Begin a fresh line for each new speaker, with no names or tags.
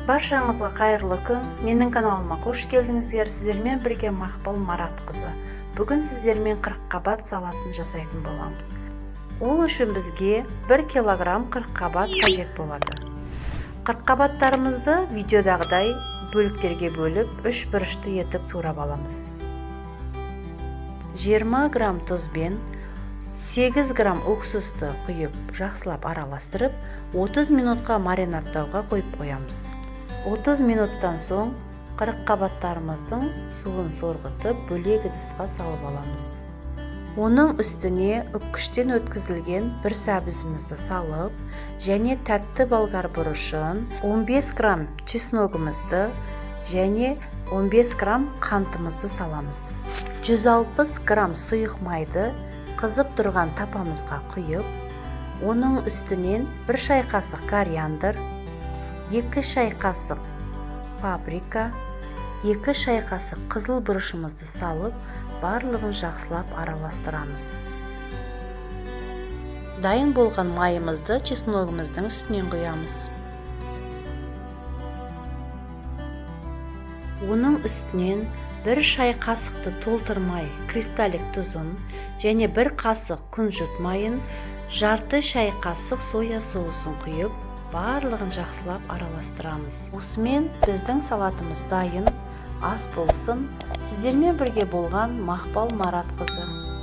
Баршаңызға қайырлы күн. Менің каналыма қош келдіңіздер. Сіздермен бірге Мақпал Маратқызы. Бүгін сіздермен қырыққабат салатын жасайтын боламыз. Ол үшін бізге 1 килограмм қырыққабат қажет болады. Қырыққабаттарымызды видеодағыдай бөліктерге бөліп, 3 бұрышты етіп турап аламыз. 20 грамм тұзбен 8 грамм уксусты құйып, жақсылап араластырып, 30 минутқа маринадтауға қойып қоямыз. 30 минуттан соң қырыққабаттарымыздың суын сорғытып, бөлек ыдысқа салып аламыз. Оның үстіне үккіштен өткізілген бір сәбізімізді салып, және тәтті болгар бұрышын, 15 грамм чесногымызды және 15 грамм қантымызды саламыз. 160 грамм сұйық майды қызып тұрған тапамызға құйып, оның үстінен 1 шай қасық кориандр, 2 шай қасық паприка, 2 шай қасық қызыл бұрышымызды салып, барлығын жақсылап араластырамыз. Дайын болған майымызды чесногымыздың үстінен құямыз. Оның үстінен 1 шай қасықты толтырмай кристаллик тұзын және 1 қасық күнжіт майын, жарты шай қасық соя соусын құйып, барлығын жақсылап араластырамыз. Осымен біздің салатымыз дайын. Ас болсын. Сіздермен бірге болған Мақпал Маратқызы.